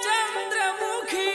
చంద్రముఖి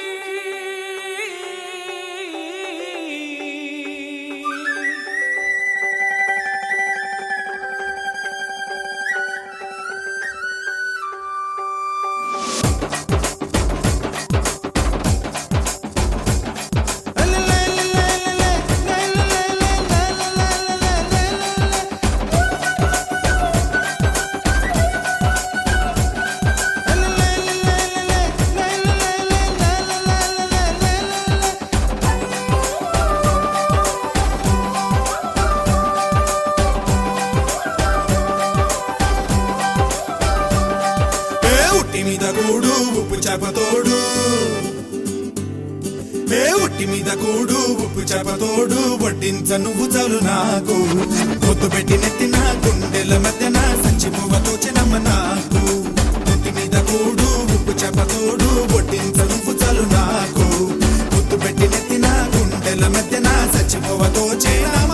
మీద కూడు ఉప్పు చేపతోడు ఉట్టి మీద కూడు ఉప్పు చేపతోడు వడ్డించ నువ్వు చాలు నాకు పొద్దు పెట్టి నెత్తిన గుండెల మధ్యన సంచి పువ్వతో చిన్నమ్మ నాకు ఉట్టి మీద కూడు ఉప్పు చేపతోడు వడ్డించ నువ్వు చాలు నాకు పొద్దు పెట్టి నెత్తిన గుండెల మధ్యన సంచి పువ్వతో చిన్నమ్మ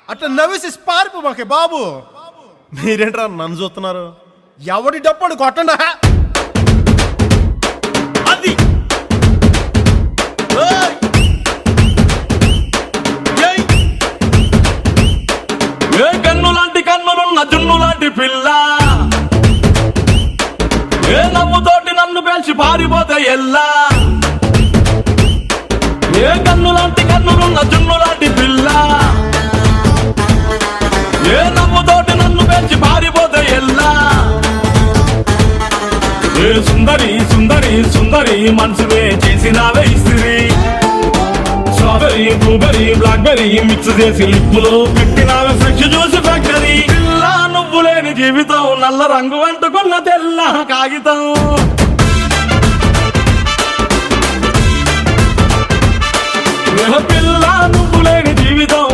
అట్లా నవ్వేసి పారిపో మాకే బాబు. మీరేంట్రా నన్ను చూస్తున్నారు? ఎవడి డప్పుడు కొట్టండా అది ఏ కన్ను లాంటి కన్నులున్న జున్ను లాంటి పిల్ల ఏ నవ్వుతోటి నన్ను పెంచి పారిపోతే ఎల్లా ఏ కన్ను లాంటి కన్నులున్న జున్ను లాంటి పిల్ల ఏ నవ్వుతోటి నన్ను పెంచి పారిపోతే ఎల్లా ఏ సుందరి సుందరి సుందరి మనసువే చేసినావే ఇస్త్రీ స్ట్రాబెరీ బ్లూబెరీ బ్లాక్బెరీ మిక్స్ చేసి లిప్పులో పెట్టినావే ఫ్రెష్ జ్యూస్ ఫ్యాక్టరీ పిల్ల నువ్వు లేని జీవితం నల్ల రంగు అంటుకున్న తెల్ల కాగితం పిల్ల నువ్వు లేని జీవితం